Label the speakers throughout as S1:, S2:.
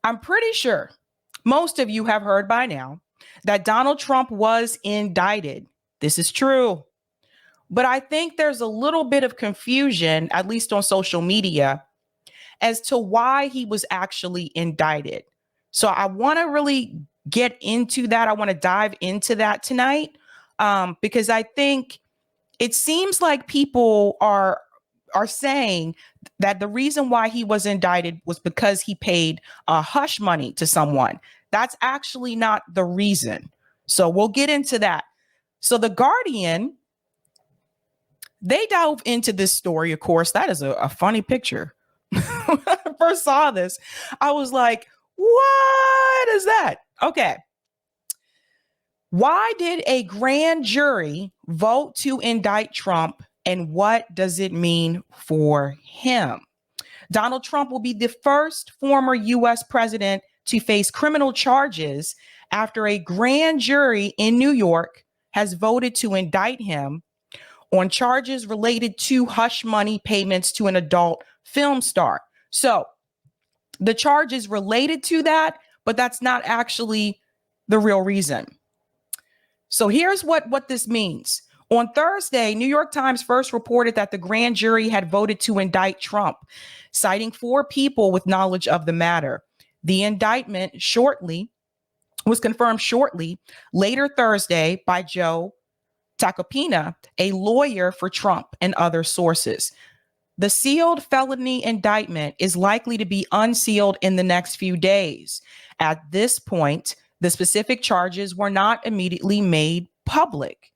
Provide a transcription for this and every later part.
S1: I'm pretty sure most of you have heard by now that Donald Trump was indicted. This is true. But I think there's a little bit of confusion, at least on social media, as to why he was actually indicted. So I want to really get into that. I want to dive into that tonight because I think it seems like people are saying that the reason why he was indicted was because he paid hush money to someone. That's actually not the reason. So we'll get into that. So the Guardian, they dove into this story. Of course, that is a funny picture. When I first saw this, I was like, what is that? Okay. Why did a grand jury vote to indict Trump, and what does it mean for him? Donald Trump will be the first former U.S. president to face criminal charges after a grand jury in New York has voted to indict him on charges related to hush money payments to an adult film star. So the charge is related to that, but that's not actually the real reason. So here's what this means. On Thursday, New York Times first reported that the grand jury had voted to indict Trump, citing 4 people with knowledge of the matter. The indictment was confirmed shortly later Thursday by Joe Tacopina, a lawyer for Trump, and other sources. The sealed felony indictment is likely to be unsealed in the next few days. At this point, the specific charges were not immediately made public.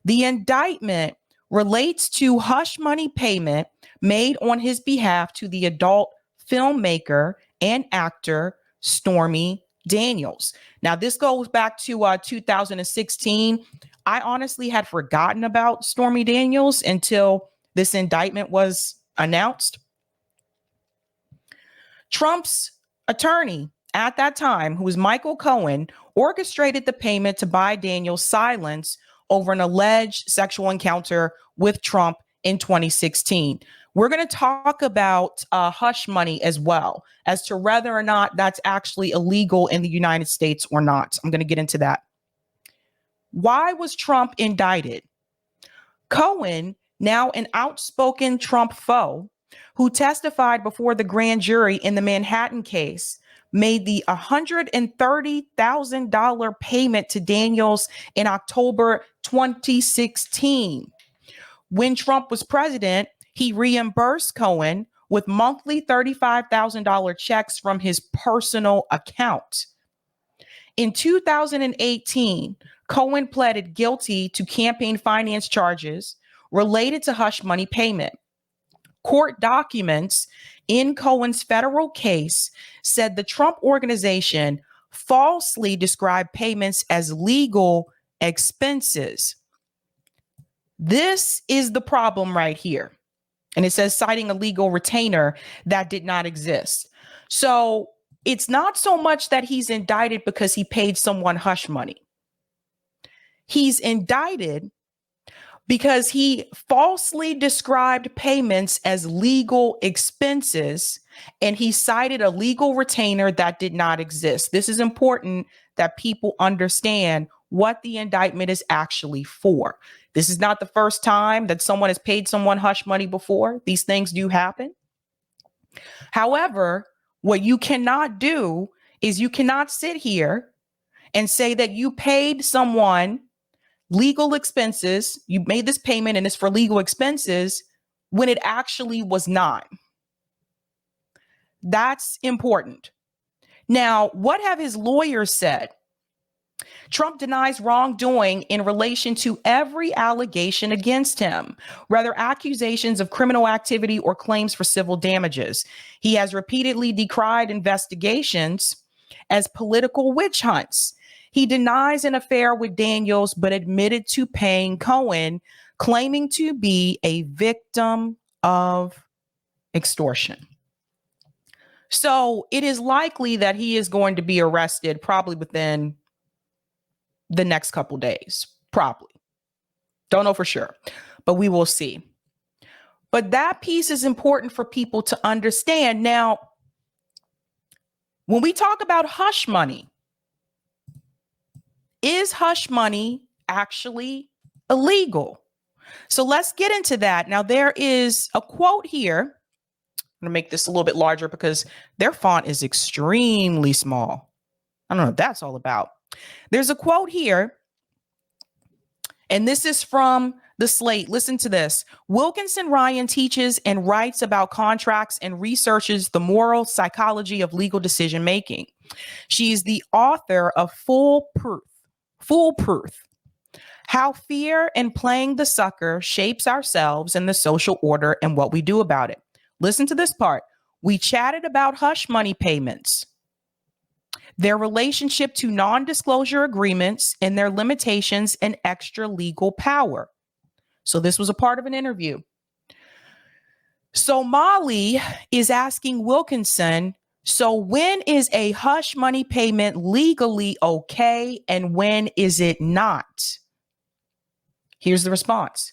S1: The indictment relates to hush money payment made on his behalf to the adult filmmaker and actor Stormy Daniels. Now, this goes back to 2016. I honestly had forgotten about Stormy Daniels until this indictment was announced. Trump's attorney at that time, who was Michael Cohen, orchestrated the payment to buy Daniels silence over an alleged sexual encounter with Trump in 2016. We're going to talk about hush money as well, as to whether or not that's actually illegal in the United States or not. I'm going to get into that. Why was Trump indicted? Cohen, now an outspoken Trump foe, who testified before the grand jury in the Manhattan case, made the $130,000 payment to Daniels in October 2016. When Trump was president, he reimbursed Cohen with monthly $35,000 checks from his personal account. In 2018, Cohen pleaded guilty to campaign finance charges related to hush money payment. Court documents in Cohen's federal case said the Trump organization falsely described payments as legal expenses. This is the problem right here. And it says citing a legal retainer that did not exist. So it's not so much that he's indicted because he paid someone hush money. He's indicted because he falsely described payments as legal expenses, and he cited a legal retainer that did not exist. This is important that people understand what the indictment is actually for. This is not the first time that someone has paid someone hush money before. These things do happen. However, what you cannot do is you cannot sit here and say that you paid someone legal expenses, you made this payment and it's for legal expenses, when it actually was not. That's important. Now, what have his lawyers said? Trump denies wrongdoing in relation to every allegation against him, whether accusations of criminal activity or claims for civil damages. He has repeatedly decried investigations as political witch hunts. He denies an affair with Daniels, but admitted to paying Cohen, claiming to be a victim of extortion. So it is likely that he is going to be arrested probably within the next couple days. Probably. Don't know for sure, but we will see. But that piece is important for people to understand. Now, When we talk about hush money, is hush money actually illegal? So let's get into that. Now, there is a quote here. I'm going to make this a little bit larger because their font is extremely small. I don't know what that's all about. There's a quote here, and this is from the Slate. Listen to this. Wilkinson Ryan teaches and writes about contracts and researches the moral psychology of legal decision making. She's the author of Foolproof, How Fear and Playing the Sucker Shapes Ourselves and the Social Order and What We Do About It. Listen to this part. We chatted about hush money payments, their relationship to non-disclosure agreements, and their limitations and extra legal power. So this was a part of an interview. So Molly is asking Wilkinson, so when is a hush money payment legally okay and when is it not? Here's the response.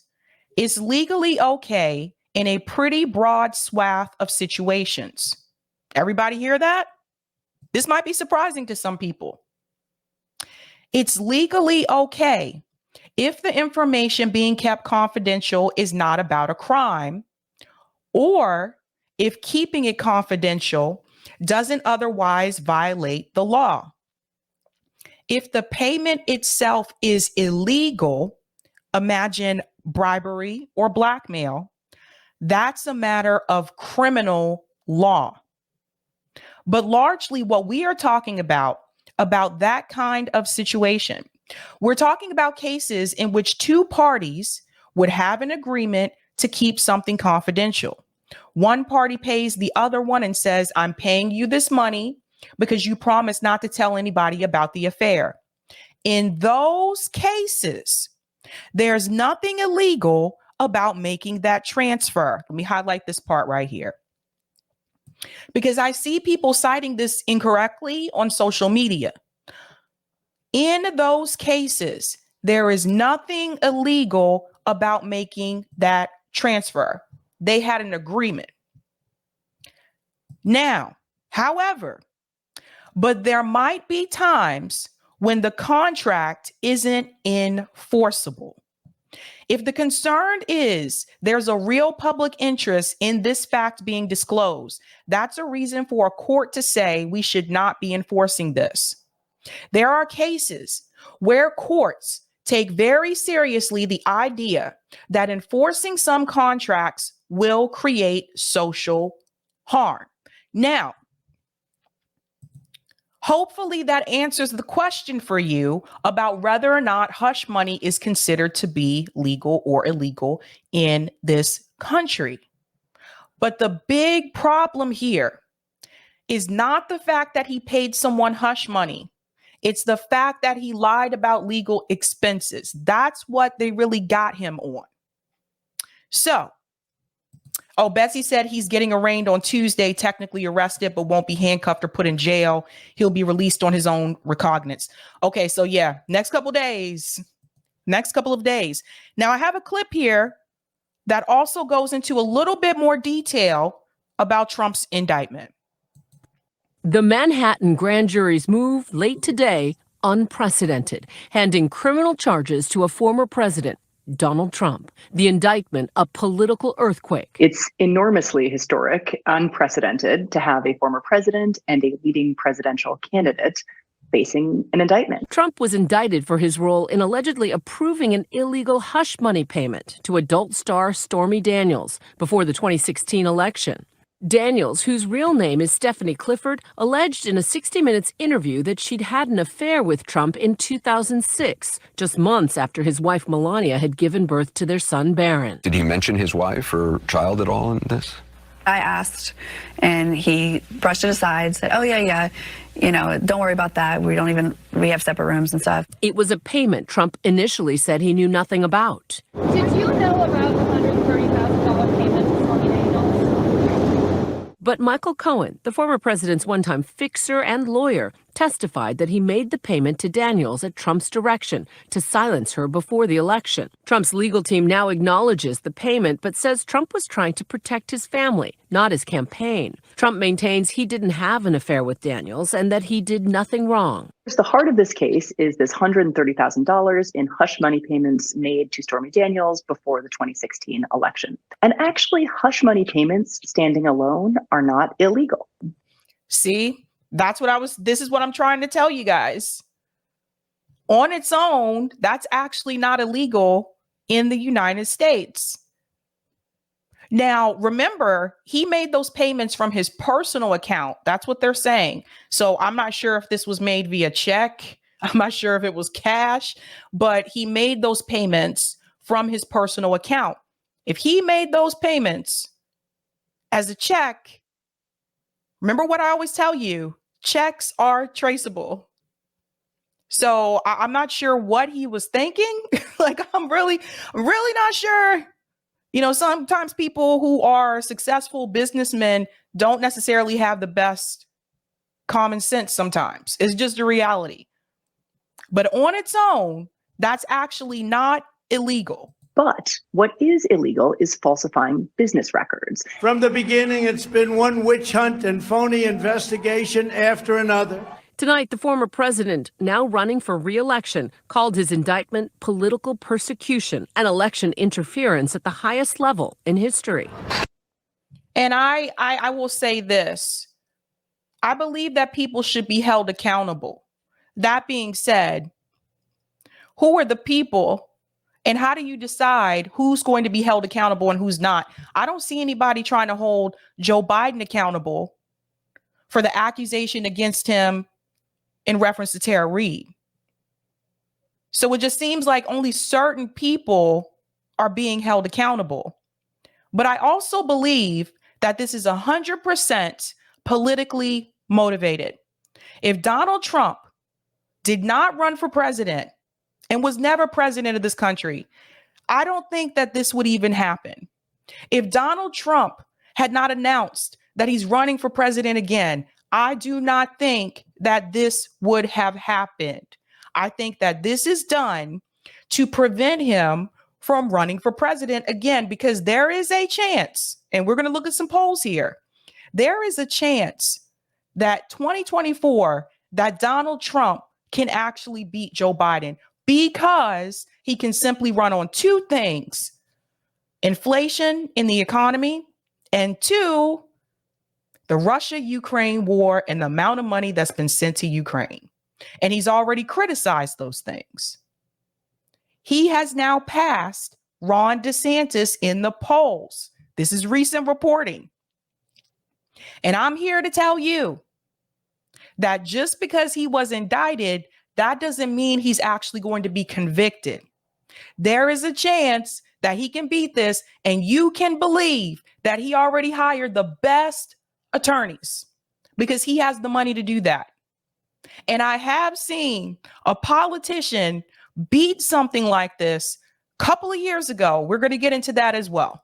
S1: It's legally okay in a pretty broad swath of situations. Everybody hear that? This might be surprising to some people. It's legally okay if the information being kept confidential is not about a crime, or if keeping it confidential doesn't otherwise violate the law. If the payment itself is illegal, imagine bribery or blackmail, that's a matter of criminal law. But largely what we are talking about that kind of situation, we're talking about cases in which two parties would have an agreement to keep something confidential. One party pays the other one and says, I'm paying you this money because you promised not to tell anybody about the affair. In those cases, there's nothing illegal about making that transfer. Let me highlight this part right here, because I see people citing this incorrectly on social media. In those cases, there is nothing illegal about making that transfer. They had an agreement. Now, however, but there might be times when the contract isn't enforceable. If the concern is there's a real public interest in this fact being disclosed, that's a reason for a court to say we should not be enforcing this. There are cases where courts take very seriously the idea that enforcing some contracts will create social harm. Now, hopefully that answers the question for you about whether or not hush money is considered to be legal or illegal in this country. But the big problem here is not the fact that he paid someone hush money. It's the fact that he lied about legal expenses. That's what they really got him on. So, Betsy said he's getting arraigned on Tuesday, technically arrested, but won't be handcuffed or put in jail. He'll be released on his own recognizance. Okay, so yeah, next couple of days. Now, I have a clip here that also goes into a little bit more detail about Trump's indictment.
S2: The Manhattan grand jury's move late today, unprecedented, handing criminal charges to a former president, Donald Trump. The indictment, a political earthquake.
S3: It's enormously historic, unprecedented to have a former president and a leading presidential candidate facing an indictment.
S2: Trump was indicted for his role in allegedly approving an illegal hush money payment to adult star Stormy Daniels before the 2016 election. Daniels, whose real name is Stephanie Clifford, alleged in a 60 Minutes interview that she'd had an affair with Trump in 2006, just months after his wife Melania had given birth to their son Barron.
S4: Did he mention his wife or child at all in this?
S5: I asked, and he brushed it aside, said, oh, yeah, don't worry about that. We have separate rooms and stuff.
S2: It was a payment Trump initially said he knew nothing about.
S6: Did you know about the $130,000 payment to Stormy Daniels?
S2: But Michael Cohen, the former president's one-time fixer and lawyer, testified that he made the payment to Daniels at Trump's direction to silence her before the election. Trump's legal team now acknowledges the payment, but says Trump was trying to protect his family, not his campaign. Trump maintains he didn't have an affair with Daniels and that he did nothing wrong.
S3: The heart of this case is this $130,000 in hush money payments made to Stormy Daniels before the 2016 election. And actually, hush money payments standing alone are not illegal.
S1: See, this is what I'm trying to tell you guys. On its own, that's actually not illegal in the United States. Now, remember, he made those payments from his personal account. That's what they're saying. So I'm not sure if this was made via check. I'm not sure if it was cash, but he made those payments from his personal account. If he made those payments as a check, remember what I always tell you, checks are traceable. So I'm not sure what he was thinking. I'm really not sure. You know, sometimes people who are successful businessmen don't necessarily have the best common sense sometimes. It's just a reality. But on its own, that's actually not illegal.
S3: But what is illegal is falsifying business records.
S7: From the beginning, it's been one witch hunt and phony investigation after another.
S2: Tonight, the former president, now running for re-election, called his indictment political persecution and election interference at the highest level in history.
S1: And I will say this. I believe that people should be held accountable. That being said, who are the people and how do you decide who's going to be held accountable and who's not? I don't see anybody trying to hold Joe Biden accountable for the accusation against him in reference to Tara Reade. So it just seems like only certain people are being held accountable. But I also believe that this is 100% politically motivated. If Donald Trump did not run for president and was never president of this country, I don't think that this would even happen. If Donald Trump had not announced that he's running for president again, I do not think that this would have happened. I think that this is done to prevent him from running for president again, because there is a chance, and we're going to look at some polls here. There is a chance that 2024, that Donald Trump can actually beat Joe Biden because he can simply run on two things: inflation in the economy, and two, the Russia-Ukraine war and the amount of money that's been sent to Ukraine. And he's already criticized those things. He has now passed Ron DeSantis in the polls. This is recent reporting. And I'm here to tell you that just because he was indicted, that doesn't mean he's actually going to be convicted. There is a chance that he can beat this, and you can believe that he already hired the best attorneys because he has the money to do that. And I have seen a politician beat something like this a couple of years ago. We're going to get into that as well.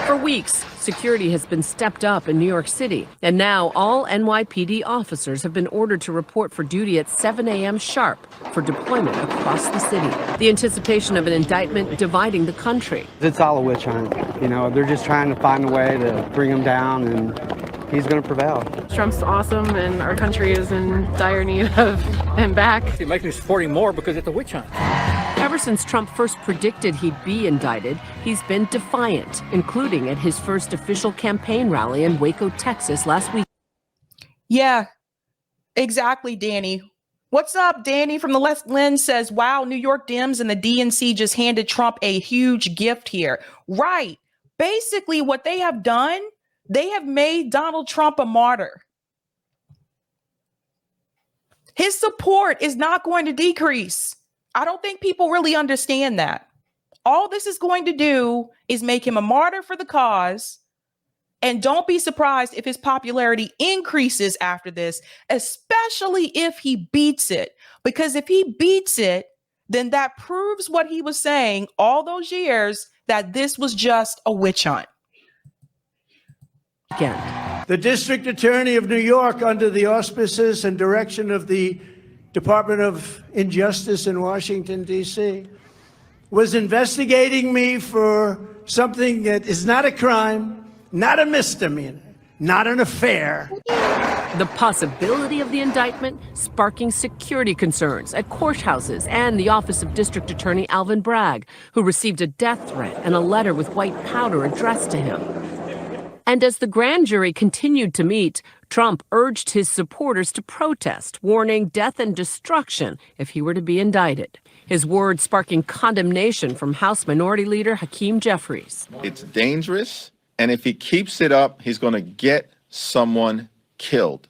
S2: For weeks, security has been stepped up in New York City, and now all NYPD officers have been ordered to report for duty at 7 a.m. sharp for deployment across the city. The anticipation of an indictment dividing the country.
S8: It's all a witch hunt. You know, they're just trying to find a way to bring him down, and he's going to prevail.
S6: Trump's awesome, and our country is in dire need of him back.
S9: It makes me support him more because it's a witch hunt.
S2: Ever since Trump first predicted he'd be indicted, he's been defiant, including at his first official campaign rally in Waco, Texas last week.
S1: Yeah, exactly, Danny. What's up, Danny from the Left Lens says, wow, New York Dems and the DNC just handed Trump a huge gift here. Right. Basically, what they have done, they have made Donald Trump a martyr. His support is not going to decrease. I don't think people really understand that. All this is going to do is make him a martyr for the cause. And don't be surprised if his popularity increases after this, especially if he beats it. Because if he beats it, then that proves what he was saying all those years, that this was just a witch hunt.
S2: Again.
S7: The District Attorney of New York, under the auspices and direction of the Department of Injustice in Washington, D.C., was investigating me for something that is not a crime, not a misdemeanor, not an affair.
S2: The possibility of the indictment sparking security concerns at courthouses and the office of District Attorney Alvin Bragg, who received a death threat and a letter with white powder addressed to him. And as the grand jury continued to meet, Trump urged his supporters to protest, warning death and destruction if he were to be indicted. His words sparking condemnation from House Minority Leader Hakeem Jeffries.
S10: It's dangerous, and if he keeps it up, he's going to get someone killed.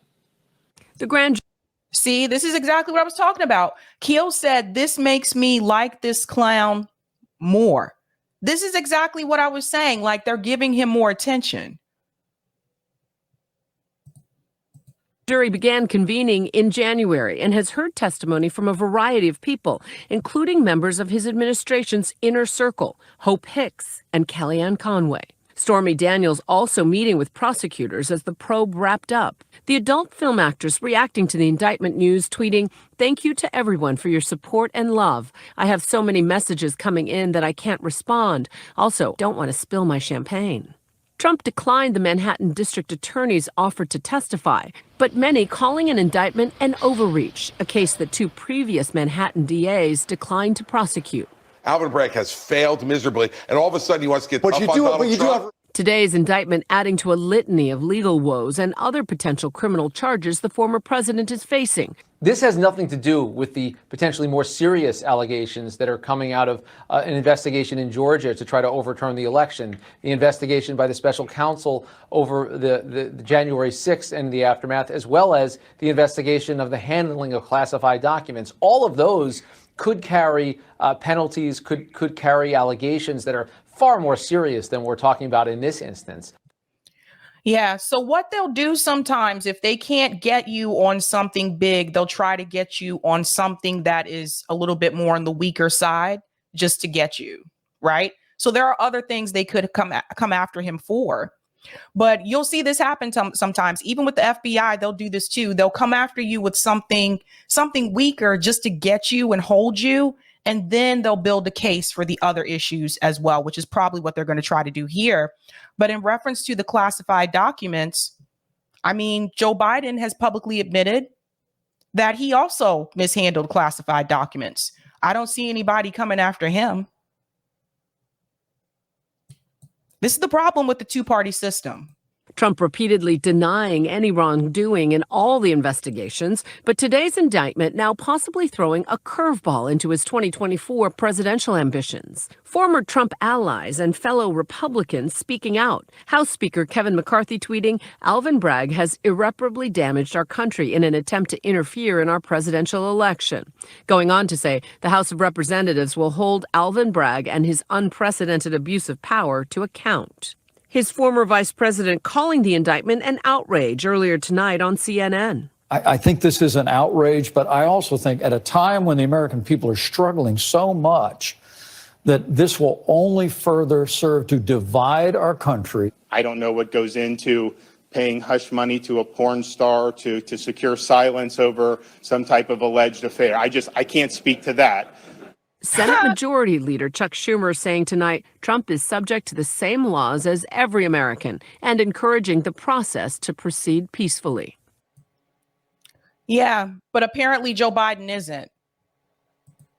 S2: The grand
S1: See, this is exactly what I was talking about. Keel said, this makes me like this clown more. This is exactly what I was saying. Like, they're giving him more attention.
S2: jury began convening in January and has heard testimony from a variety of people, including members of his administration's inner circle, Hope Hicks and Kellyanne Conway. Stormy Daniels also meeting with prosecutors as the probe wrapped up. The adult film actress reacting to the indictment news, tweeting, "Thank you to everyone for your support and love. I have so many messages coming in that I can't respond. Also, don't want to spill my champagne." Trump declined the Manhattan District Attorney's offer to testify, but many calling an indictment an overreach, a case that two previous Manhattan DAs declined to prosecute.
S11: Alvin Bragg has failed miserably, and all of a sudden he wants to get tough on Donald Trump.
S2: Today's indictment adding to a litany of legal woes and other potential criminal charges the former president is facing.
S12: This has nothing to do with the potentially more serious allegations that are coming out of an investigation in Georgia to try to overturn the election, the investigation by the special counsel over the January 6th and the aftermath, as well as the investigation of the handling of classified documents. All of those could carry penalties, could carry allegations that are far more serious than we're talking about in this instance.
S1: Yeah. So what they'll do sometimes, if they can't get you on something big, they'll try to get you on something that is a little bit more on the weaker side just to get you. Right. So there are other things they could come after him for. But you'll see this happen sometimes. Even with the FBI, they'll do this too. They'll come after you with something weaker just to get you and hold you. And then they'll build a case for the other issues as well, which is probably what they're going to try to do here. But in reference to the classified documents, I mean, Joe Biden has publicly admitted that he also mishandled classified documents. I don't see anybody coming after him. This is the problem with the two-party system.
S2: Trump repeatedly denying any wrongdoing in all the investigations, but today's indictment now possibly throwing a curveball into his 2024 presidential ambitions. Former Trump allies and fellow Republicans speaking out. House Speaker Kevin McCarthy tweeting, "Alvin Bragg has irreparably damaged our country in an attempt to interfere in our presidential election." Going on to say the House of Representatives will hold Alvin Bragg and his unprecedented abuse of power to account. His former vice president calling the indictment an outrage earlier tonight on CNN.
S13: I think this is an outrage, but I also think at a time when the American people are struggling so much that this will only further serve to divide our country.
S14: I don't know what goes into paying hush money to a porn star to secure silence over some type of alleged affair. I can't speak to that.
S2: Senate Majority Leader Chuck Schumer saying tonight Trump is subject to the same laws as every American and encouraging the process to proceed peacefully.
S1: Yeah, but apparently Joe Biden isn't.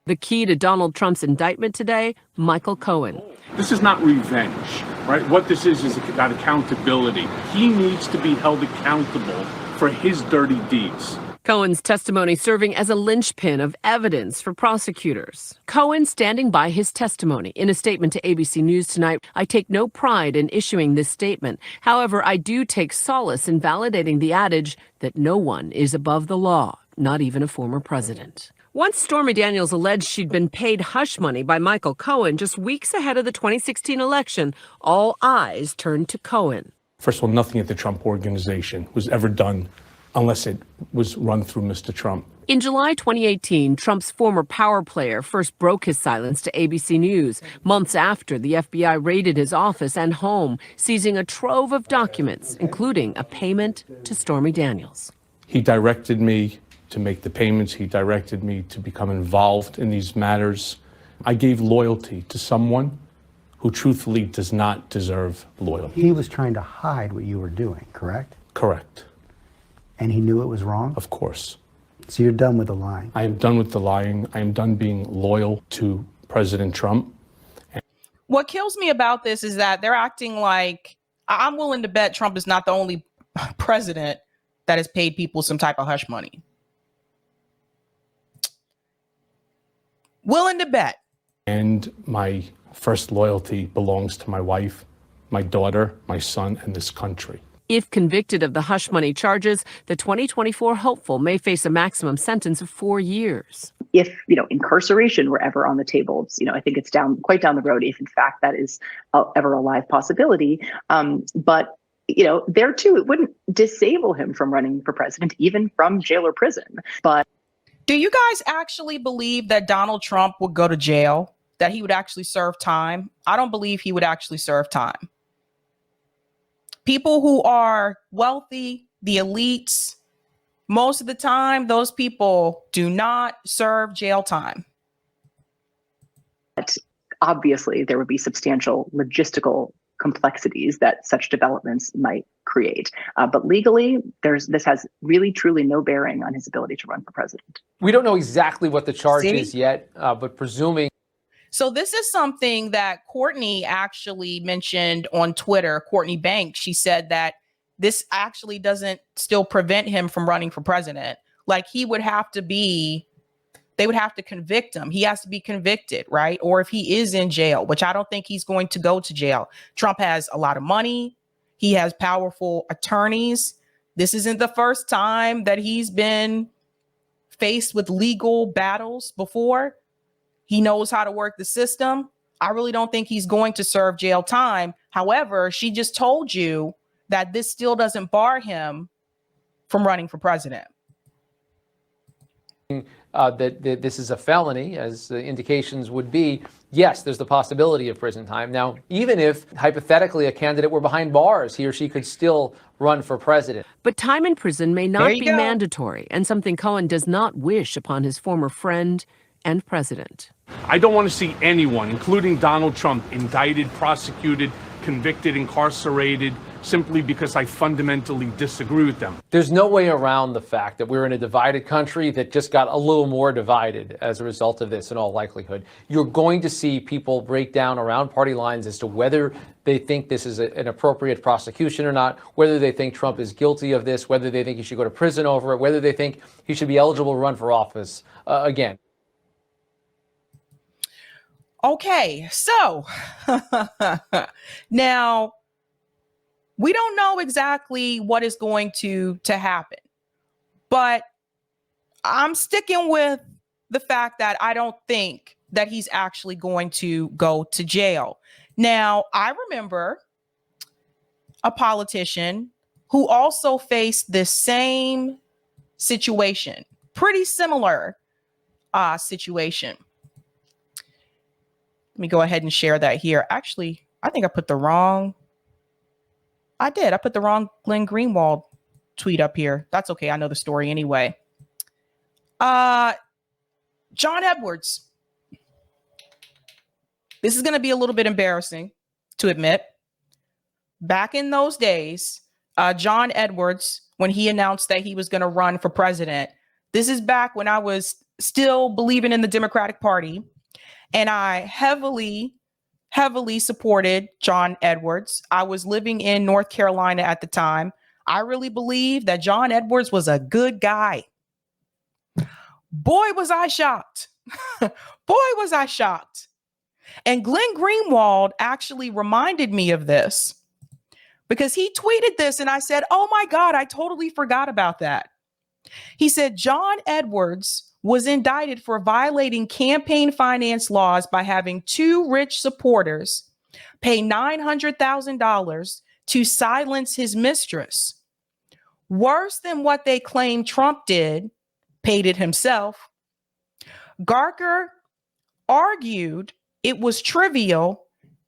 S2: The key to Donald Trump's indictment today, Michael Cohen.
S15: This is not revenge, right? What this is about accountability. He needs to be held accountable for his dirty deeds.
S2: Cohen's testimony serving as a linchpin of evidence for prosecutors. Cohen standing by his testimony. In a statement to ABC News tonight, "I take no pride in issuing this statement. However, I do take solace in validating the adage that no one is above the law, not even a former president." Once Stormy Daniels alleged she'd been paid hush money by Michael Cohen just weeks ahead of the 2016 election, all eyes turned to Cohen.
S15: First of all, nothing at the Trump Organization was ever done unless it was run through Mr. Trump.
S2: In July 2018, Trump's former power player first broke his silence to ABC News, months after the FBI raided his office and home, seizing a trove of documents, including a payment to Stormy Daniels.
S15: He directed me to make the payments. He directed me to become involved in these matters. I gave loyalty to someone who truthfully does not deserve loyalty.
S16: He was trying to hide what you were doing, correct?
S15: Correct.
S16: And he knew it was wrong?
S15: Of course.
S16: So you're done with the lying?
S15: I am done with the lying. I am done being loyal to President Trump.
S1: What kills me about this is that they're acting like, I'm willing to bet Trump is not the only president that has paid people some type of hush money. Willing to bet.
S15: And my first loyalty belongs to my wife, my daughter, my son, and this country.
S2: If convicted of the hush money charges, the 2024 hopeful may face a maximum sentence of 4 years.
S3: If, incarceration were ever on the table, I think it's quite down the road if in fact that is ever a live possibility. But there too, it wouldn't disable him from running for president, even from jail or prison. But
S1: do you guys actually believe that Donald Trump would go to jail, that he would actually serve time? I don't believe he would actually serve time. People who are wealthy, the elites, most of the time, those people do not serve jail time.
S3: But obviously, there would be substantial logistical complexities that such developments might create. But legally, this has really, truly no bearing on his ability to run for president.
S12: We don't know exactly what the charge is yet, but presuming.
S1: So this is something that Courtney actually mentioned on Twitter, Courtney Banks. She said that this actually doesn't still prevent him from running for president. Like they would have to convict him. He has to be convicted, right? Or if he is in jail, which I don't think he's going to go to jail. Trump has a lot of money. He has powerful attorneys. This isn't the first time that he's been faced with legal battles before. He knows how to work the system. I really don't think he's going to serve jail time. However, she just told you that this still doesn't bar him from running for president.
S12: That this is a felony, as the indications would be, yes, there's the possibility of prison time. Now, even if hypothetically a candidate were behind bars, he or she could still run for president.
S2: But time in prison may not be mandatory, and something Cohen does not wish upon his former friend and president.
S15: I don't want to see anyone, including Donald Trump, indicted, prosecuted, convicted, incarcerated, simply because I fundamentally disagree with them.
S12: There's no way around the fact that we're in a divided country that just got a little more divided as a result of this in all likelihood. You're going to see people break down around party lines as to whether they think this is an appropriate prosecution or not, whether they think Trump is guilty of this, whether they think he should go to prison over it, whether they think he should be eligible to run for office again.
S1: Okay, so now we don't know exactly what is going to happen, but I'm sticking with the fact that I don't think that he's actually going to go to jail. Now, I remember a politician who also faced this same situation, pretty similar situation. Let me go ahead and share that here. Actually, I think I put the wrong Glenn Greenwald tweet up here. That's okay. I know the story anyway. John Edwards. This is going to be a little bit embarrassing to admit. Back in those days, John Edwards, when he announced that he was going to run for president, this is back when I was still believing in the Democratic Party. And I heavily supported John Edwards. I was living in North Carolina at the time. I really believed that John Edwards was a good guy. Boy, was I shocked. Boy, was I shocked. And Glenn Greenwald actually reminded me of this because he tweeted this and I said, oh my God, I totally forgot about that. He said, John Edwards was indicted for violating campaign finance laws by having two rich supporters pay $900,000 to silence his mistress. worse than what they claim Trump did, paid it himself. Garker argued it was trivial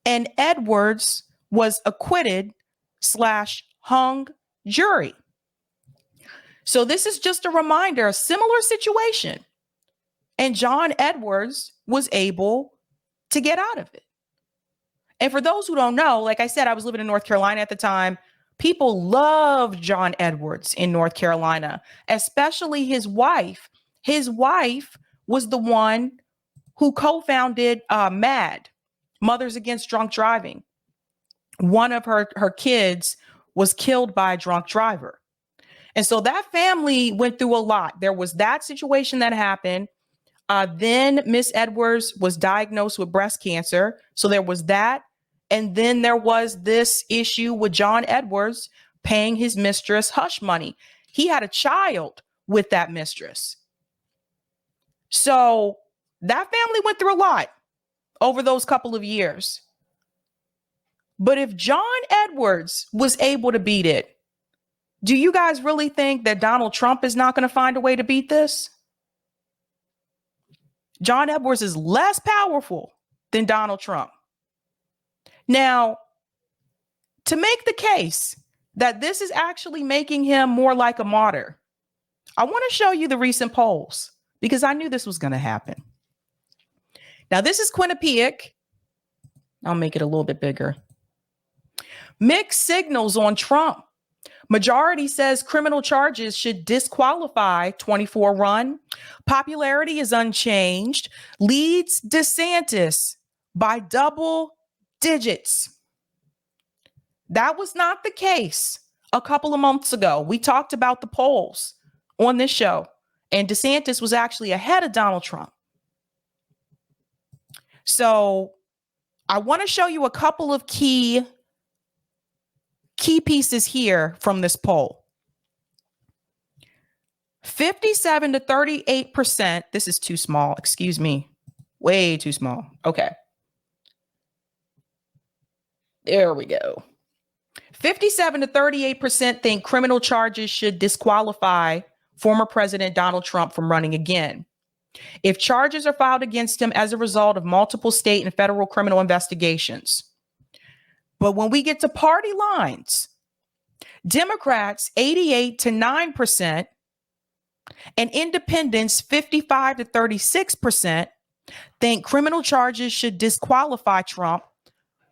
S1: and Edwards was acquitted / hung jury. So this is just a reminder, a similar situation. And John Edwards was able to get out of it. And for those who don't know, like I said, I was living in North Carolina at the time. People loved John Edwards in North Carolina, especially his wife. His wife was the one who co-founded MAD, Mothers Against Drunk Driving. One of her kids was killed by a drunk driver. And so that family went through a lot. There was that situation that happened. Then Miss Edwards was diagnosed with breast cancer. So there was that. And then there was this issue with John Edwards paying his mistress hush money. He had a child with that mistress. So that family went through a lot over those couple of years. But if John Edwards was able to beat it, do you guys really think that Donald Trump is not going to find a way to beat this? John Edwards is less powerful than Donald Trump. Now, to make the case that this is actually making him more like a martyr, I want to show you the recent polls because I knew this was going to happen. Now, this is Quinnipiac. I'll make it a little bit bigger. Mixed signals on Trump. Majority says criminal charges should disqualify 24 run. Popularity is unchanged. Leads DeSantis by double digits. That was not the case a couple of months ago. We talked about the polls on this show, and DeSantis was actually ahead of Donald Trump. So I want to show you a couple of key pieces here from this poll. 57 to 38%. This is too small. Excuse me. Way too small. Okay. There we go. 57 to 38% think criminal charges should disqualify former President Donald Trump from running again. If charges are filed against him as a result of multiple state and federal criminal investigations. But when we get to party lines, Democrats 88 to 9% and independents 55 to 36% think criminal charges should disqualify Trump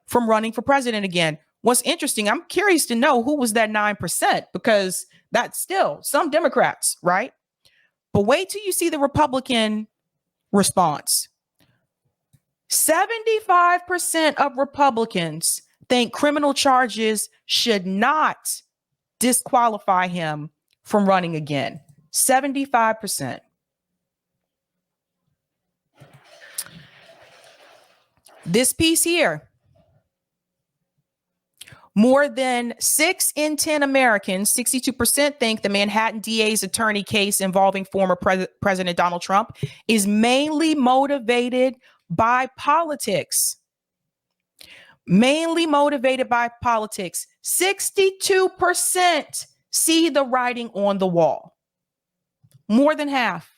S1: from running for president again. What's interesting, I'm curious to know who was that 9%, because that's still some Democrats, right? But wait till you see the Republican response. 75% of Republicans think criminal charges should not disqualify him from running again. 75%. This piece here. More than 6 in 10 Americans, 62%, think the Manhattan DA's attorney case involving former President Donald Trump is mainly motivated by politics. Mainly motivated by politics. 62% see the writing on the wall. More than half.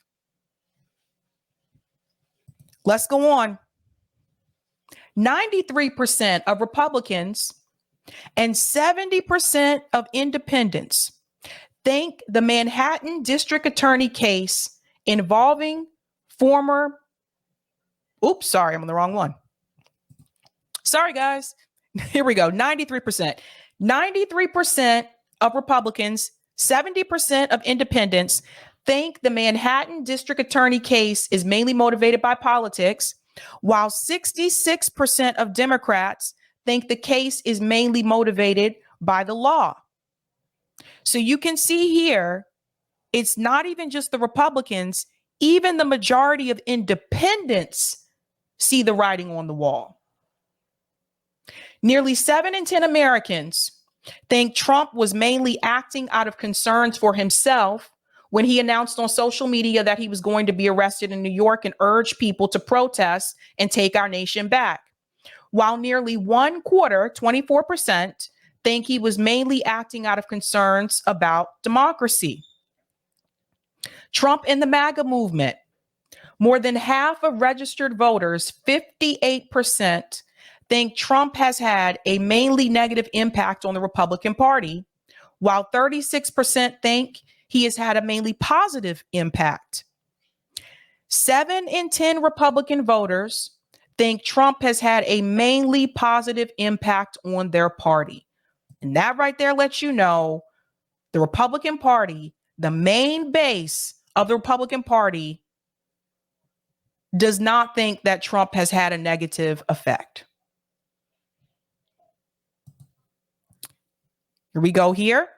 S1: Let's go on. 93% of Republicans and 70% of independents think the Manhattan District Attorney case involving former, oops, sorry, I'm on the wrong one. Sorry, guys. Here we go. 93%. 93% of Republicans, 70% of independents think the Manhattan District Attorney case is mainly motivated by politics, while 66% of Democrats think the case is mainly motivated by the law. So you can see here, it's not even just the Republicans, even the majority of independents see the writing on the wall. Nearly 7 in 10 Americans think Trump was mainly acting out of concerns for himself when he announced on social media that he was going to be arrested in New York and urged people to protest and take our nation back. While nearly 1/4, 24%, think he was mainly acting out of concerns about democracy. Trump and the MAGA movement. More than half of registered voters, 58%, think Trump has had a mainly negative impact on the Republican Party, while 36% think he has had a mainly positive impact. 7 in 10 Republican voters think Trump has had a mainly positive impact on their party. And that right there lets you know the Republican Party, the main base of the Republican Party, does not think that Trump has had a negative effect. Here we go here.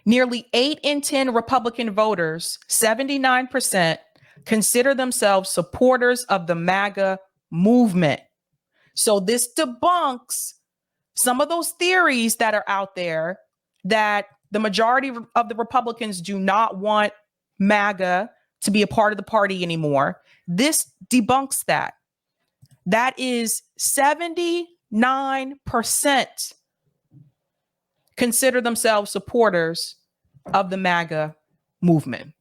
S1: Nearly 8 in 10 Republican voters, 79%, consider themselves supporters of the MAGA movement. So this debunks some of those theories that are out there that the majority of the Republicans do not want MAGA to be a part of the party anymore. This debunks that. That is 79% consider themselves supporters of the MAGA movement.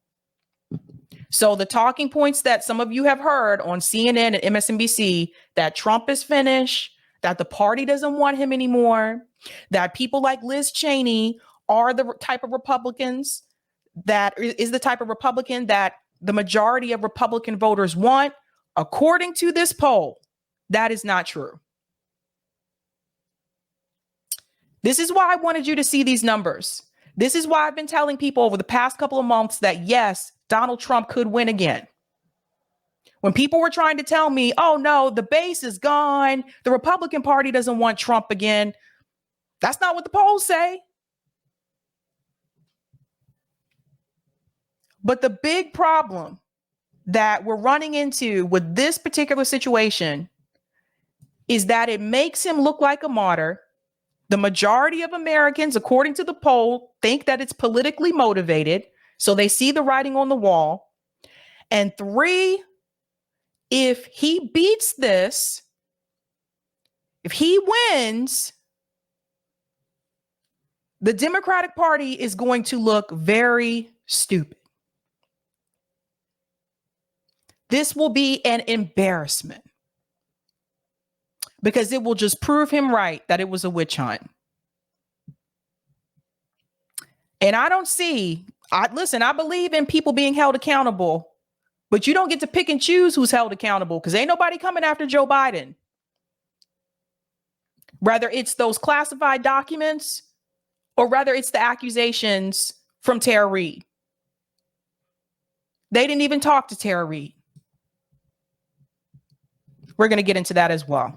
S1: So the talking points that some of you have heard on CNN and MSNBC, that Trump is finished, that the party doesn't want him anymore, that people like Liz Cheney are the type of Republicans that is the type of Republican that the majority of Republican voters want, according to this poll, that is not true. This is why I wanted you to see these numbers. This is why I've been telling people over the past couple of months that, yes, Donald Trump could win again. When people were trying to tell me, oh, no, the base is gone, the Republican Party doesn't want Trump again, that's not what the polls say. But the big problem that we're running into with this particular situation is that it makes him look like a martyr. The majority of Americans, according to the poll, think that it's politically motivated. So they see the writing on the wall. And 3, if he beats this, if he wins, the Democratic Party is going to look very stupid. This will be an embarrassment because it will just prove him right that it was a witch hunt. And I don't see, listen, I believe in people being held accountable, but you don't get to pick and choose who's held accountable because ain't nobody coming after Joe Biden. Whether it's those classified documents or whether it's the accusations from Tara Reade. They didn't even talk to Tara Reade. We're going to get into that as well.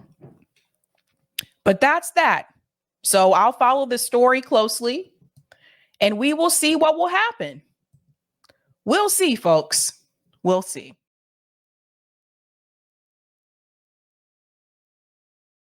S1: But that's that. So I'll follow this story closely and we will see what will happen. We'll see, folks. We'll see.